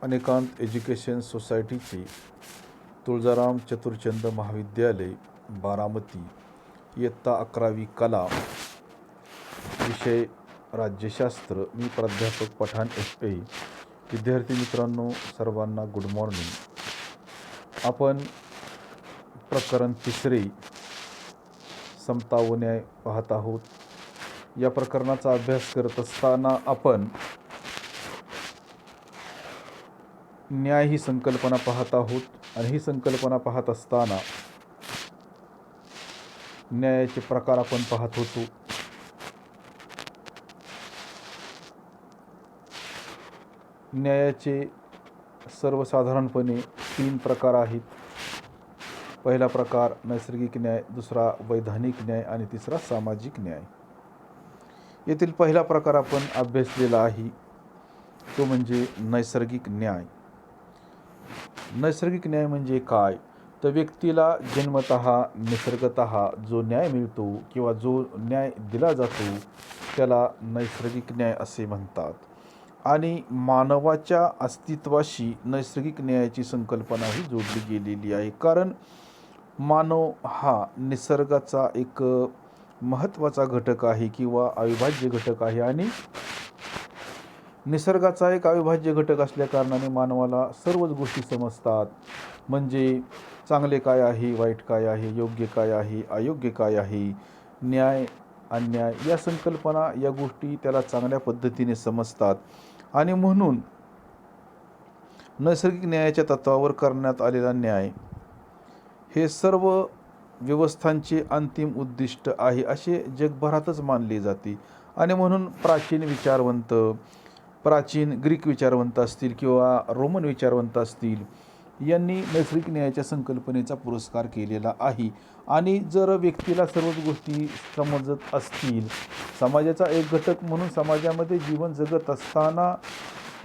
अनेकांत education सोसायटीचे तुळजाराम चतुरचंद महाविद्यालय बारामती, इयत्ता 11वी कला, विषय राज्यशास्त्र. मी प्राध्यापक पठाण FA. विद्यार्थी मित्रांनो, सर्वांना गुड मॉर्निंग. आपण प्रकरण 3 समता व न्याय पाहत आहोत. या प्रकरणाचा अभ्यास करत असताना आपण न्याय ही संकल्पना पाहत आहोत आणि ही संकल्पना पाहत असताना न्यायाचे प्रकार आपण पाहत होतो. न्यायाचे सर्वसाधारणपणे 3 प्रकार आहेत. पहिला प्रकार नैसर्गिक न्याय, दुसरा वैधानिक न्याय आणि तिसरा सामाजिक न्याय. येथील पहिला प्रकार आपण अभ्यासलेला आहे, तो म्हणजे नैसर्गिक न्याय. नैसर्गिक न्याय म्हणजे काय? तर व्यक्तीला जन्मतः निसर्गतः जो न्याय मिळतो किंवा जो न्याय दिला जातो त्याला नैसर्गिक न्याय असे म्हणतात. आणि मानवाच्या अस्तित्वाशी नैसर्गिक न्यायाची संकल्पना ही जोडली गेलेली आहे. कारण मानव हा निसर्गाचा एक महत्त्वाचा घटक आहे किंवा अविभाज्य घटक आहे. आणि निसर्गाचा एक अविभाज्य घटक असल्या कारणाने मानवाला सर्वच गोष्टी समजतात. म्हणजे चांगले काय आहे, वाईट काय आहे, योग्य काय आहे, अयोग्य काय आहे, न्याय अन्याय या संकल्पना, या गोष्टी त्याला चांगल्या पद्धतीने समजतात. आणि म्हणून नैसर्गिक न्यायाच्या तत्वावर करण्यात आलेला न्याय हे सर्व व्यवस्थांचे अंतिम उद्दिष्ट आहे असे जगभरातच मानले जाते. आणि म्हणून प्राचीन ग्रीक विचारवंत असतील किंवा रोमन विचारवंत असतील, यांनी नैसर्गिक न्यायाच्या संकल्पनेचा पुरस्कार केलेला आहे. आणि जर व्यक्तीला सर्वच गोष्टी समजत असतील, समाजाचा एक घटक म्हणून समाजामध्ये जीवन जगत असताना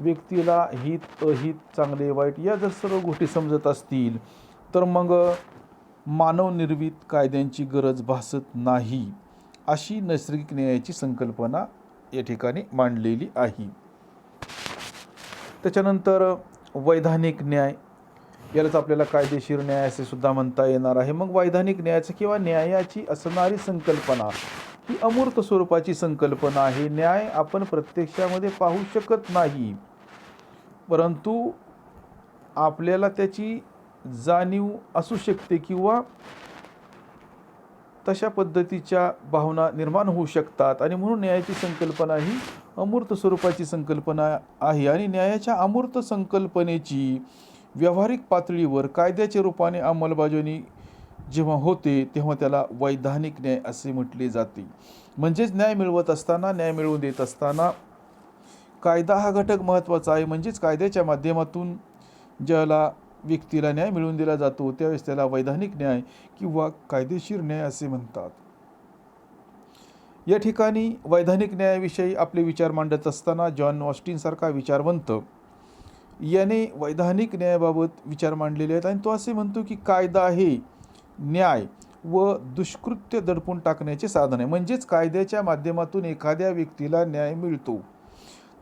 व्यक्तीला हित अहित, चांगले वाईट या जर सर्व गोष्टी समजत असतील, तर मग मानवनिर्मित कायद्यांची गरज भासत नाही, अशी नैसर्गिक न्यायाची संकल्पना या ठिकाणी मांडलेली आहे. त्याच्यानंतर वैधानिक न्याय, यालाच आपल्याला कायदेशीर न्याय असे सुद्धा म्हणता येणार आहे. मग वैधानिक न्यायाची किंवा न्यायाची असणारी संकल्पना ही अमूर्त स्वरूपाची संकल्पना आहे. न्याय आपण प्रत्यक्षामध्ये पाहू शकत नाही, परंतु आपल्याला त्याची जाणीव असू शकते किंवा तशा पद्धतीच्या भावना निर्माण होऊ शकतात. आणि म्हणून न्यायाची संकल्पना ही अमूर्त स्वरूपाची संकल्पना आहे. आणि न्यायाच्या अमूर्त संकल्पनेची व्यावहारिक पातळीवर कायद्याच्या रूपाने अंमलबजावणी जेव्हा होते तेव्हा त्याला वैधानिक न्याय असे म्हटले जाते. म्हणजेच न्याय मिळवत असताना, न्याय मिळवून देत असताना कायदा हा घटक महत्त्वाचा आहे. म्हणजेच कायद्याच्या माध्यमातून ज्याला व्यक्तीला न्याय मिळवून दिला जातो त्यावेळेस त्याला वैधानिक न्याय किंवा कायदेशीर न्याय असे म्हणतात. या ठिकाणी वैधानिक न्यायाविषयी आपले विचार मांडत असताना जॉन ऑस्टिन सारखा विचारवंत याने वैधानिक न्यायाबाबत विचार मांडलेले आहेत. आणि तो असे म्हणतो की कायदा हे न्याय व दुष्कृत्य दडपून टाकण्याचे साधन आहे. म्हणजेच कायद्याच्या माध्यमातून एखाद्या व्यक्तीला न्याय मिळतो,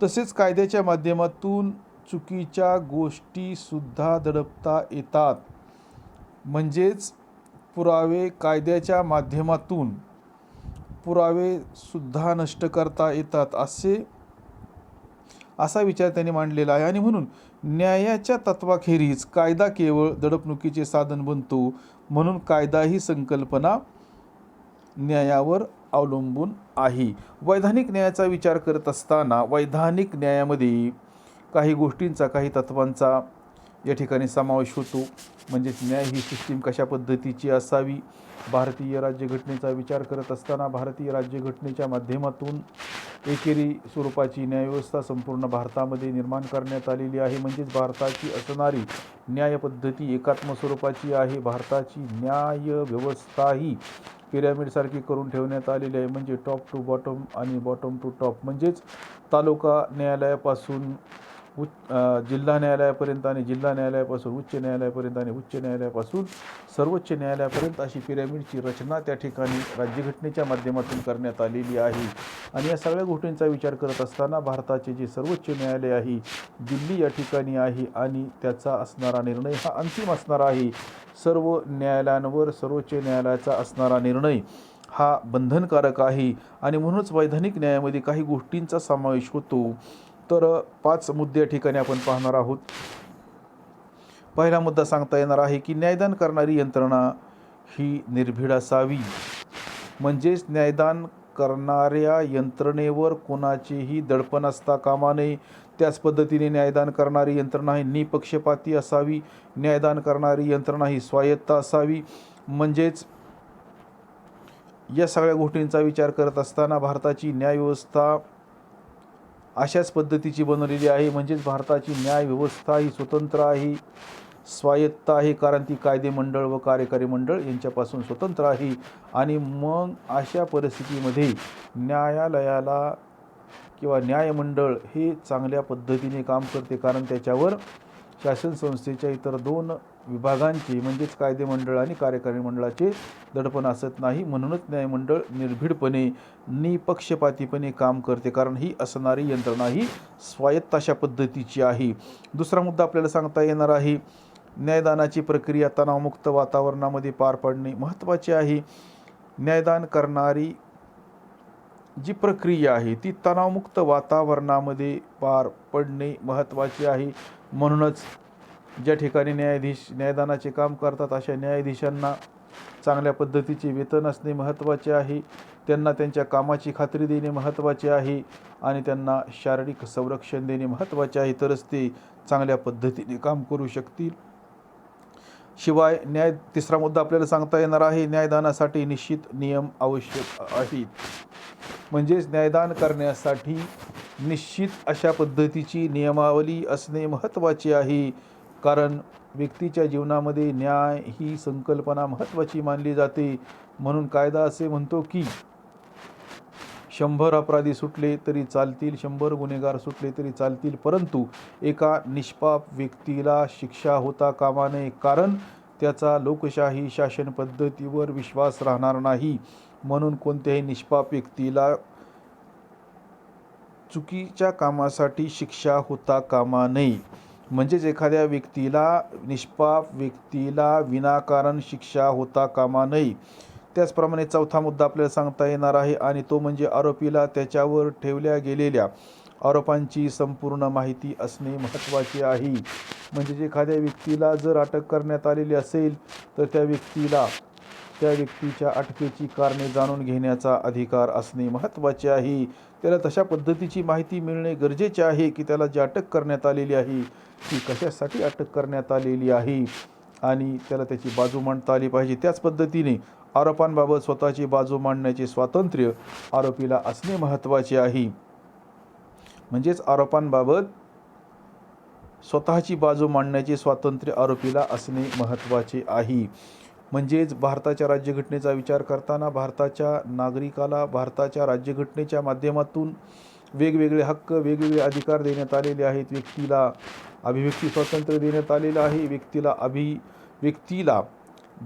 तसेच कायद्याच्या माध्यमातून चुकीच्या गोष्टी सुद्धा दडपता येतात. म्हणजेच पुरावे, कायद्याच्या माध्यमातून पुरावे सुद्धा नष्ट करता येतात असा विचार त्यांनी मांडलेला आहे. आणि म्हणून न्यायाच्या तत्वाखेरीज कायदा केवळ दडपणुकीचे साधन बनतो. म्हणून कायदा ही संकल्पना न्यायावर अवलंबून आहे. वैधानिक न्यायाचा विचार करत असताना वैधानिक न्यायामध्ये काही गोष्टींचा, काही तत्वांचा या ठिकाणी समावेश होतो. म्हणजेच न्याय ही सिस्टीम कशा पद्धतीची असावी. भारतीय राज्यघटनेचा विचार करत असताना भारतीय राज्यघटनेच्या माध्यमातून एकेरी स्वरूपाची न्यायव्यवस्था संपूर्ण भारतामध्ये निर्माण करण्यात आलेली आहे. म्हणजेच भारताची असणारी न्यायपद्धती एकात्म स्वरूपाची आहे. भारताची न्यायव्यवस्था ही पिरॅमिडसारखी करून ठेवण्यात आलेली आहे. म्हणजे टॉप टू बॉटम आणि बॉटम टू टॉप. म्हणजेच तालुका न्यायालयापासून जिल्हा न्यायालयापर्यंत आणि जिल्हा न्यायालयापासून उच्च न्यायालयापर्यंत आणि उच्च न्यायालयापासून सर्वोच्च न्यायालयापर्यंत अशी पिरॅमिडची रचना त्या ठिकाणी राज्यघटनेच्या माध्यमातून करण्यात आलेली आहे. आणि या सगळ्या गोष्टींचा विचार करत असताना भारताचे जे सर्वोच्च न्यायालय आहे दिल्ली या ठिकाणी आहे आणि त्याचा असणारा निर्णय हा अंतिम असणार आहे. सर्व न्यायालयांवर सर्वोच्च न्यायालयाचा असणारा निर्णय हा बंधनकारक आहे आणि म्हणूनच वैधानिक न्यायामध्ये काही गोष्टींचा समावेश होतो. तर 5 मुद्दे या ठिकाणी आपण पाहणार आहोत. पहिला मुद्दा सांगता येणार आहे की न्यायदान करणारी यंत्रणा ही निर्भीड असावी. म्हणजेच न्यायदान करणाऱ्या यंत्रणेवर कोणाचेही दडपण असता कामा नये. त्याच पद्धतीने न्यायदान करणारी यंत्रणा ही निपक्षपाती असावी. न्यायदान करणारी यंत्रणा ही स्वायत्त असावी. म्हणजेच या सगळ्या गोष्टींचा विचार करत असताना भारताची न्यायव्यवस्था अशाच पद्धतीची बनवलेली आहे. म्हणजेच भारताची न्यायव्यवस्था ही स्वतंत्र आहे, स्वायत्त आहे, कारण ती कायदेमंडळ व कार्यकारी मंडळ यांच्यापासून स्वतंत्र आहे. आणि मग अशा परिस्थितीमध्ये न्यायालयाला किंवा न्यायमंडळ हे चांगल्या पद्धतीने काम करते, कारण त्याच्यावर शासन संस्थेच्या इतर 2 विभागांचे म्हणजेच कायदेमंडळ आणि कार्यकारी मंडळाचे दडपण असत नाही. म्हणूनच न्यायमंडळ निर्भीडपणे निपक्षपातीपणे काम करते, कारण ही असणारी यंत्रणा ही स्वायत्त अशा पद्धतीची आहे. दुसरा मुद्दा आपल्याला सांगता येणार आहे, न्यायदानाची प्रक्रिया तणावमुक्त वातावरणामध्ये पार पडणे महत्त्वाचे आहे. न्यायदान करणारी जी प्रक्रिया आहे ती तणावमुक्त वातावरणामध्ये पार पडणे महत्त्वाचे आहे. म्हणूनच ज्या ठिकाणी न्यायाधीश न्यायदानाचे काम करतात अशा न्यायाधीशांना चांगल्या पद्धतीचे वेतन असणे महत्त्वाचे आहे. त्यांना त्यांच्या कामाची खात्री देणे महत्त्वाचे आहे आणि त्यांना शारीरिक संरक्षण देणे महत्त्वाचे आहे, तरच ते चांगल्या पद्धतीने काम करू शकतील. शिवाय तिसरा मुद्दा आपल्याला सांगता येणार आहे, न्यायदानासाठी निश्चित नियम आवश्यक आहेत. म्हणजेच न्यायदान करण्यासाठी निश्चित अशा पद्धतीची नियमावली असणे महत्त्वाचे आहे, कारण व्यक्तीच्या जीवनामध्ये न्याय ही संकल्पना महत्त्वाची मानली जाते. म्हणून कायदा असे म्हणतो की 100 अपराधी सुटले तरी चालतील, 100 गुन्हेगार सुटले तरी चालतील, परंतु एका निष्पाप व्यक्तीला शिक्षा होता कामा नये, कारण त्याचा लोकशाही शासन पद्धतीवर विश्वास राहणार नाही. म्हणून कोणत्याही निष्पाप व्यक्तीला चुकीच्या कामासाठी शिक्षा होता कामा नये. म्हणजेच एखाद्या निष्पाप व्यक्तीला विनाकारण शिक्षा होता कामा नये. त्याचप्रमाणे चौथा मुद्दा आपल्याला सांगता येणार आहे आणि तो म्हणजे आरोपीला त्याच्यावर ठेवल्या गेलेल्या आरोपांची संपूर्ण माहिती असणे महत्त्वाचे आहे. म्हणजे एखाद्या व्यक्तीला जर अटक करण्यात आलेली असेल तर त्या व्यक्तीच्या अटकेची कारणे जाणून घेण्याचा अधिकार असणे महत्त्वाचे आहे. त्याला तशा पद्धतीची माहिती मिळणे गरजेचे आहे की त्याला जी अटक करण्यात आलेली आहे ती कशासाठी अटक करण्यात आलेली आहे आणि त्याला त्याची बाजू मांडता आली पाहिजे. त्याच पद्धतीने आरोपांबाबत स्वतःची बाजू मांडण्याचे स्वातंत्र्य आरोपीला असणे महत्त्वाचे आहे. म्हणजेच आरोपांबाबत स्वतःची बाजू मांडण्याचे स्वातंत्र्य आरोपीला असणे महत्त्वाचे आहे. म्हणजेच भारताच्या राज्यघटनेचा विचार करताना भारताच्या नागरिकाला भारताच्या राज्यघटनेच्या माध्यमातून वेगवेगळे हक्क, वेगवेगळे अधिकार देण्यात आलेले आहेत. व्यक्तीला अभिव्यक्ती स्वातंत्र्य देण्यात आलेलं आहे. व्यक्तीला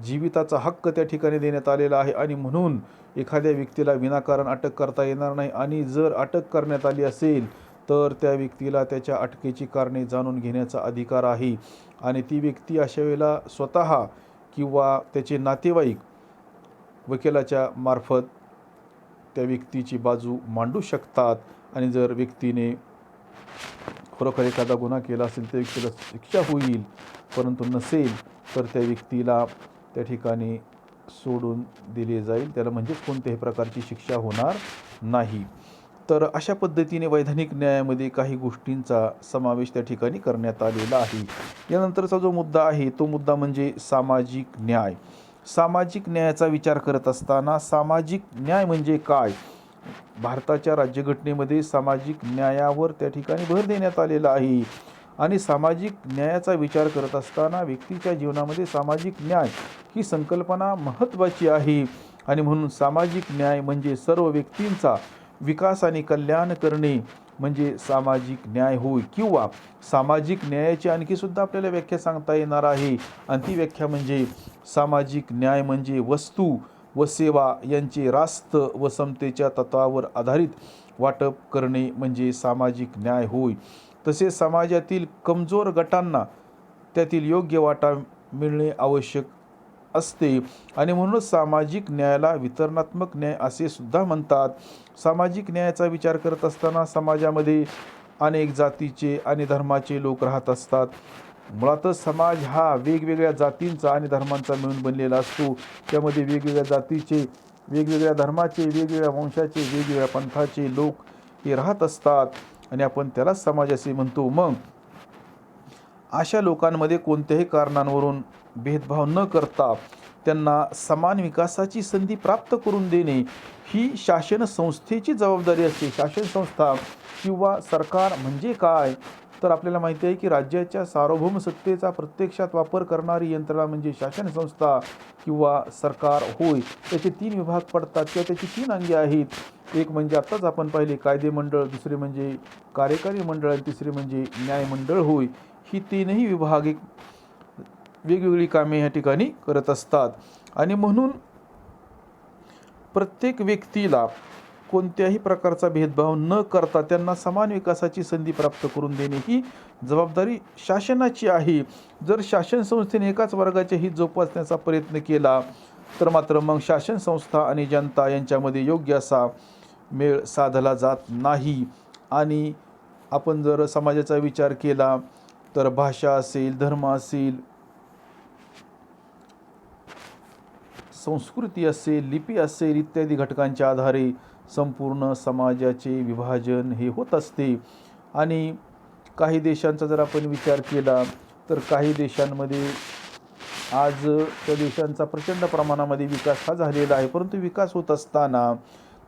जीविताचा हक्क त्या ठिकाणी देण्यात आलेला आहे आणि म्हणून एखाद्या व्यक्तीला विनाकारण अटक करता येणार नाही. आणि जर अटक करण्यात आली असेल तर त्या व्यक्तीला त्याच्या अटकेची कारणे जाणून घेण्याचा अधिकार आहे आणि ती व्यक्ती अशा वेळेला स्वतः किंवा त्याचे नातेवाईक वकिलाच्या मार्फत त्या व्यक्तीची बाजू मांडू शकतात. आणि जर व्यक्तीने खरोखर एखादा गुन्हा केला असेल त्या व्यक्तीला शिक्षा होईल, परंतु नसेल तर त्या व्यक्तीला त्या ठिकाणी सोडून दिले जाईल, त्याला म्हणजेच कोणत्याही प्रकारची शिक्षा होणार नाही. तर अशा पद्धतीने वैधानिक न्यायामध्ये काही गोष्टींचा समावेश त्या ठिकाणी करण्यात आलेला आहे. यानंतरचा जो मुद्दा आहे तो मुद्दा म्हणजे सामाजिक न्याय. सामाजिक न्यायाचा विचार करत असताना सामाजिक न्याय म्हणजे काय? भारताच्या राज्यघटनेमध्ये सामाजिक न्यायावर त्या ठिकाणी भर देण्यात आलेला आहे आणि सामाजिक न्यायाचा विचार करत असताना व्यक्तीच्या जीवनामध्ये सामाजिक न्याय ही संकल्पना महत्त्वाची आहे. आणि म्हणून सामाजिक न्याय म्हणजे सर्व व्यक्तींचा विकास आणि कल्याण करणे, म्हणजे सामाजिक न्याय होय, किंवा सामाजिक न्यायाची आणखी सुद्धा आपल्याला व्याख्या सांगता येणार आहे, आणि ती व्याख्या म्हणजे सामाजिक न्याय म्हणजे वस्तू व सेवा यांचे रास्त व समतेच्या तत्वावर आधारित वाटप करणे म्हणजे सामाजिक न्याय होय. तसेच समाजातील कमजोर गटांना त्यातील योग्य वाटा मिळणे आवश्यक असते, आणि म्हणूनच सामाजिक न्यायाला वितरणात्मक न्याय असे सुद्धा म्हणतात. सामाजिक न्यायाचा विचार करत असताना समाजामध्ये अनेक जातीचे आणि धर्माचे लोक राहत असतात. मुळातच समाज हा वेगवेगळ्या जातींचा आणि धर्मांचा मिळून बनलेला असतो. त्यामध्ये वेगवेगळ्या जातीचे, वेगवेगळ्या धर्माचे, वेगवेगळ्या वंशाचे, वेगवेगळ्या पंथाचे लोक हे राहत असतात, आणि आपण त्यालाच समाज असे म्हणतो. मग अशा लोकांमध्ये कोणत्याही कारणांवरून भेदभाव न करता त्यांना समान विकासाची संधी प्राप्त करून देणे ही शासन संस्थेची जबाबदारी असते. शासन संस्था किंवा सरकार म्हणजे काय, तर आपल्याला माहिती आहे की राज्याच्या सार्वभौम सत्तेचा प्रत्यक्षात वापर करणारी यंत्रणा म्हणजे शासन संस्था किंवा सरकार होय. त्याचे 3 विभाग पडतात किंवा त्याची 3 अंगे आहेत. एक म्हणजे आत्ताच आपण पाहिले कायदे मंडळ, दुसरे म्हणजे कार्यकारी मंडळ आणि तिसरे म्हणजे न्यायमंडळ होय. ही 3ही विभाग एक वेगवेगळी कामे या ठिकाणी करत असतात, आणि म्हणून प्रत्येक व्यक्तीला कोणत्याही प्रकारचा भेदभाव न करता त्यांना समान विकासाची संधी प्राप्त करून देणे ही जबाबदारी शासनाची आहे. जर शासन संस्थेने एकाच वर्गाचे हित जोपासण्याचा प्रयत्न केला तर मात्र मग शासन संस्था आणि जनता यांच्यामध्ये योग्य असा मेळ साधला जात नाही. आणि आपण जर समाजाचा विचार केला तर भाषा असेल, धर्म असेल, संस्कृती असेल, लिपी असेल इत्यादी घटकांच्या आधारे संपूर्ण समाजाचे विभाजन हे होत असते. आणि काही देशांचा जर आपण विचार केला तर काही देशांमध्ये आज त्या देशांचा प्रचंड प्रमाणामध्ये विकास हा झालेला आहे, परंतु विकास होत असताना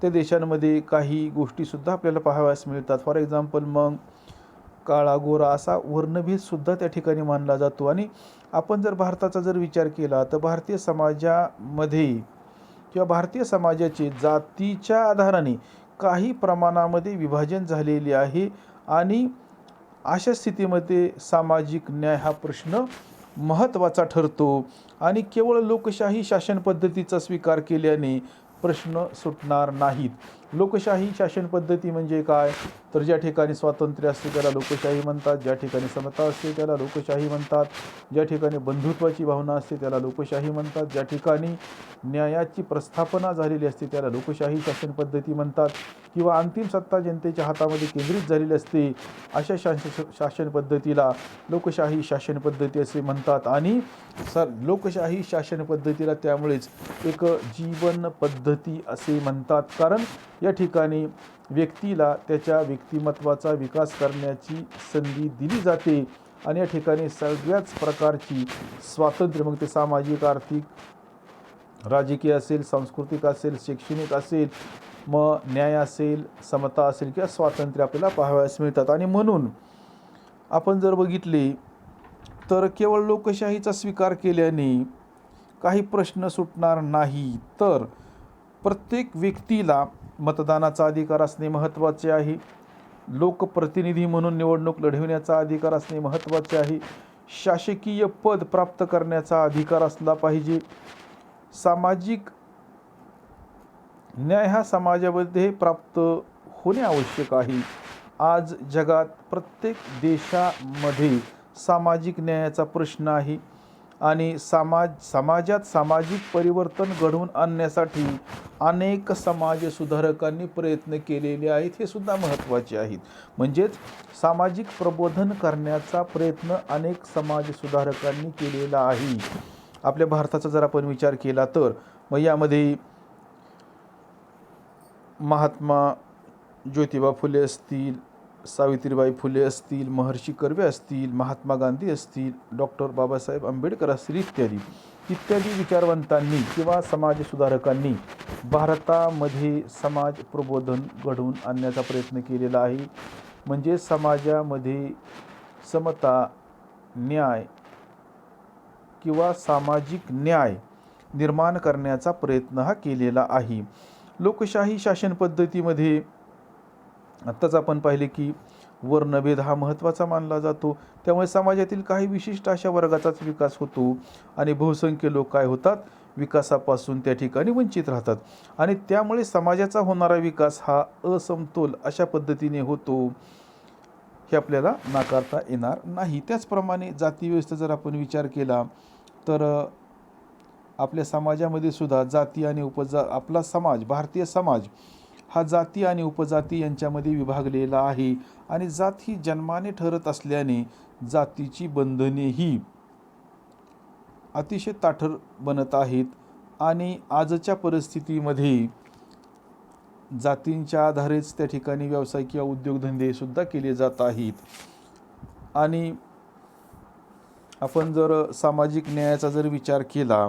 त्या देशांमध्ये काही गोष्टीसुद्धा आपल्याला पाहाव्यास मिळतात. फॉर एक्झाम्पल मग काळा गोरा असा वर्णभेदसुद्धा त्या ठिकाणी मानला जातो. आणि आपण जर भारताचा जर विचार केला तर भारतीय समाजामध्ये किंवा भारतीय समाजाचे जातीच्या आधाराने काही प्रमाणामध्ये विभाजन झालेले आहे, आणि अशा स्थितीमध्ये सामाजिक न्याय हा प्रश्न महत्त्वाचा ठरतो. आणि केवळ लोकशाही शासन पद्धतीचा स्वीकार केल्याने प्रश्न सुटणार नाहीत. लोकशाही शासन पद्धती म्हणजे काय, तर ज्या ठिकाणी स्वातंत्र्य असते त्याला लोकशाही म्हणतात, ज्या ठिकाणी समता असते त्याला लोकशाही म्हणतात, ज्या ठिकाणी बंधुत्वाची भावना असते त्याला लोकशाही म्हणतात, ज्या ठिकाणी न्यायाची प्रस्थापना झालेली असते त्याला लोकशाही शासन पद्धती म्हणतात, किंवा अंतिम सत्ता जनतेच्या हातामध्ये केंद्रित झालेली असते अशा शासन पद्धतीला लोकशाही शासन पद्धती असे म्हणतात. आणि लोकशाही शासन पद्धतीला त्यामुळेच एक जीवन पद्धती असे म्हणतात, कारण या ठिकाणी व्यक्तीला त्याच्या व्यक्तिमत्वाचा विकास करण्याची संधी दिली जाते, आणि या ठिकाणी सगळ्याच प्रकारची स्वातंत्र्य, मग ते सामाजिक, आर्थिक, राजकीय असेल, सांस्कृतिक असेल, शैक्षणिक असेल, मग न्याय असेल, समता असेल किंवा स्वातंत्र्य आपल्याला पाहावयास मिळतात. आणि म्हणून आपण जर बघितले तर केवळ लोकशाहीचा स्वीकार केल्याने काही प्रश्न सुटणार नाही, तर प्रत्येक व्यक्तीला मतदानाचा अधिकार असणे महत्त्वाचे आहे. लोकप्रतिनिधी म्हणून निवडणूक लढविण्याचा अधिकार असणे महत्त्वाचे आहे. शासकीय पद प्राप्त करण्याचा अधिकार असला पाहिजे. सामाजिक न्याय हा समाजामध्ये प्राप्त होणे आवश्यक आहे. आज जगात प्रत्येक देशामध्ये सामाजिक न्यायाचा प्रश्न आहे, आणि समाजात सामाजिक परिवर्तन घडवून आणण्यासाठी अनेक समाजसुधारकांनी प्रयत्न केलेले आहेत, हे सुद्धा महत्त्वाचे आहेत. म्हणजेच सामाजिक प्रबोधन करण्याचा प्रयत्न अनेक समाजसुधारकांनी केलेला आहे. आपल्या भारताचा जर आपण विचार केला तर मग यामध्ये महात्मा ज्योतिबा फुले असतील, सावित्रीबाई फुले असतील, महर्षी कर्वे असतील, महात्मा गांधी असतील, डॉक्टर बाबासाहेब आंबेडकर असतील, इत्यादी विचारवंतांनी किंवा समाजसुधारकांनी भारतामध्ये समाज प्रबोधन घडवून आणण्याचा प्रयत्न केलेला आहे. म्हणजे समाजामध्ये समता, न्याय किंवा सामाजिक न्याय निर्माण करण्याचा प्रयत्न हा केलेला आहे. लोकशाही शासन पद्धतीमध्ये आत्ताच आपण पाहिले की वर्णभेद हा महत्त्वाचा मानला जातो. त्यामुळे समाजातील काही विशिष्ट अशा वर्गाचाच विकास होतो आणि बहुसंख्य लोक काय होतात, विकासापासून त्या ठिकाणी वंचित राहतात आणि त्यामुळे समाजाचा होणारा विकास हा असमतोल अशा पद्धतीने होतो, हे आपल्याला नाकारता येणार नाही. त्याचप्रमाणे जाती व्यवस्था जर आपण विचार केला तर आपल्या समाजामध्ये सुद्धा जाती आणि आपला समाज, भारतीय समाज हा जाती आणि उपजाती यांच्यामध्ये विभागलेला आहे आणि जात ही जन्माने ठरत असल्याने जातीची बंधनेही अतिशय ताठर बनत आहेत आणि आजच्या परिस्थितीमध्ये जातींच्या आधारेच त्या ठिकाणी व्यवसाय किंवा उद्योगधंदे सुद्धा केले जात आहेत. आणि आपण जर सामाजिक न्यायाचा जर विचार केला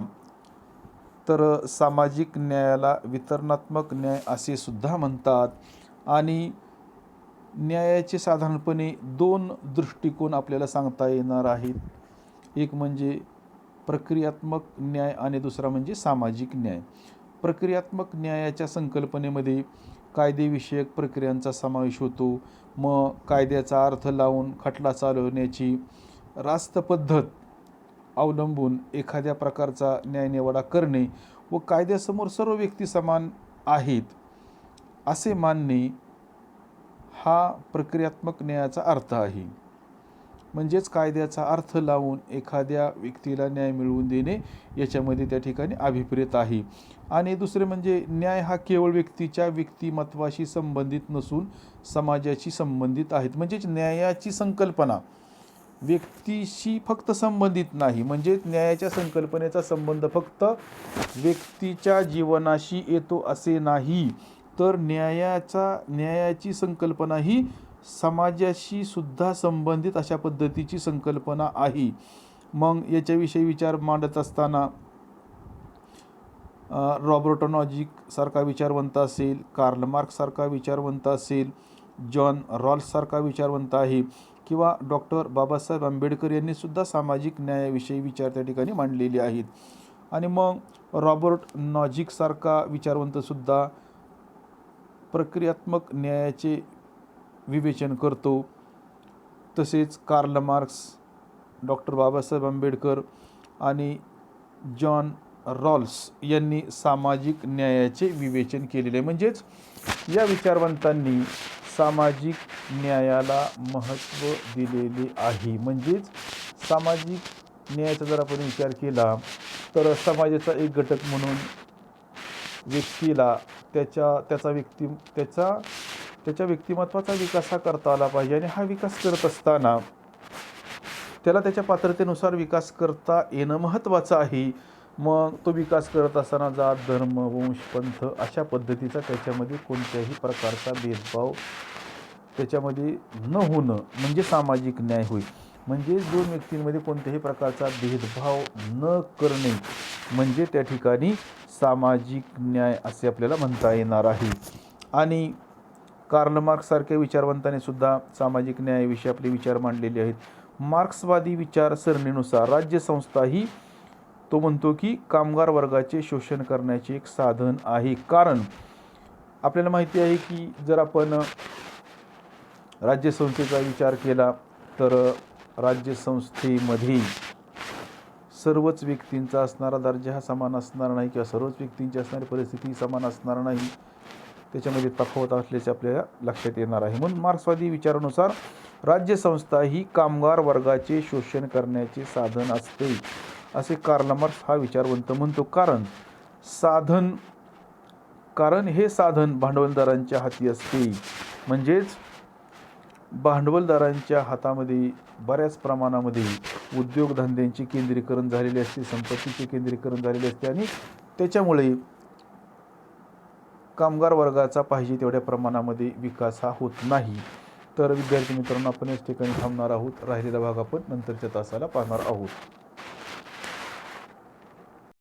तर सामाजिक न्यायाला वितरणात्मक न्याय असे सुद्धा म्हणतात आणि न्यायाचे साधारणपणे 2 दृष्टिकोन आपल्याला सांगता येणार आहेत. एक म्हणजे प्रक्रियात्मक न्याय आणि दुसरा म्हणजे सामाजिक न्याय. प्रक्रियात्मक न्यायाच्या संकल्पनेमध्ये कायदेविषयक प्रक्रियांचा समावेश होतो. मग कायद्याचा अर्थ लावून खटला चालवण्याची रास्त पद्धत अवलंबून एखाद्या प्रकारचा न्यायनिवाडा करणे व कायद्यासमोर सर्व व्यक्ती समान आहेत असे मानणे हा प्रक्रियात्मक न्यायाचा अर्थ आहे. म्हणजेच कायद्याचा अर्थ लावून एखाद्या व्यक्तीला न्याय मिळवून देणे याच्यामध्ये त्या ठिकाणी अभिप्रेत आहे. आणि दुसरे म्हणजे न्याय हा केवळ व्यक्तीच्या व्यक्तिमत्वाशी संबंधित नसून समाजाशी संबंधित आहेत. म्हणजेच न्यायाची संकल्पना व्यक्तीशी फक्त संबंधित नाही, म्हणजे न्यायाच्या संकल्पनेचा संबंध फक्त व्यक्तीच्या जीवनाशी येतो असे नाही, तर न्यायाची संकल्पना ही समाजाशी सुद्धा संबंधित अशा पद्धतीची संकल्पना आहे. मग याच्याविषयी विचार मांडत असताना रॉबर्ट नॉजिक सारखा विचारवंत असेल, कार्ल मार्क्स सारखा विचारवंत असेल, जॉन रॉल्स सारखा विचारवंत आहे किंवा डॉक्टर बाबासाहेब आंबेडकर यांनी सुद्धा सामाजिक न्यायाविषयी विचार त्या ठिकाणी मांडलेले आहेत. आणि मग रॉबर्ट नॉजिक सारखा विचारवंत सुद्धा प्रक्रियात्मक न्यायाचे विवेचन करतो. तसेच Karl Marx, doctor Babasaheb Ambedkar आणि जॉन रॉल्स यांनी सामाजिक न्यायाचे विवेचन केलेले. म्हणजेच या विचारवंतांनी सामाजिक न्यायाला महत्त्व दिलेले आहे. म्हणजेच सामाजिक न्यायाचा जर आपण विचार केला तर समाजाचा एक घटक म्हणून व्यक्तीला त्याच्या व्यक्तिमत्वाचा विकास हा करता आला पाहिजे आणि हा विकास करत असताना त्याला त्याच्या पात्रतेनुसार विकास करता येणं महत्त्वाचं आहे. मग तो विकास करत असताना जात, धर्म, वंश, पंथ अशा पद्धतीचा त्याच्यामध्ये कोणत्याही प्रकारचा भेदभाव त्याच्यामध्ये न होणं म्हणजे सामाजिक न्याय होईल. म्हणजे 2 व्यक्तींमध्ये कोणत्याही प्रकारचा भेदभाव न करणे म्हणजे त्या ठिकाणी सामाजिक न्याय असे आपल्याला म्हणता येणार आहे. आणि कार्ल मार्क्स सारख्या विचारवंताने सुद्धा सामाजिक न्यायाविषयी आपले विचार मांडलेले आहेत. मार्क्सवादी विचारसरणीनुसार राज्यसंस्था ही तो म्हणतो की कामगार वर्गाचे शोषण करण्याचे एक साधन आहे. कारण आपल्याला माहिती आहे की जर आपण राज्यसंस्थेचा विचार केला तर राज्यसंस्थेमध्ये सर्वच व्यक्तींचा असणारा दर्जा हा समान असणार नाही किंवा सर्वच व्यक्तींची असणारी परिस्थिती समान असणार नाही. त्याच्यामध्ये तफावत असल्याचे आपल्याला लक्षात येणार आहे. म्हणून मार्क्सवादी विचारानुसार राज्यसंस्था ही कामगार वर्गाचे शोषण करण्याचे साधन असते असे कार्ल मार्क्स हा विचारवंत म्हणतो. कारण हे साधन भांडवलदारांच्या हाती असते. म्हणजेच भांडवलदारांच्या हातामध्ये बऱ्याच प्रमाणामध्ये उद्योगधंद्यांचे केंद्रीकरण झालेले असते, संपत्तीचे केंद्रीकरण झालेले असते आणि त्याच्यामुळे कामगार वर्गाचा पाहिजे तेवढ्या प्रमाणामध्ये विकास हा होत नाही. तर विद्यार्थी मित्रांनो, आपण याच ठिकाणी थांबणार आहोत. राहिलेला भाग आपण नंतरच्या तासाला पाहणार आहोत.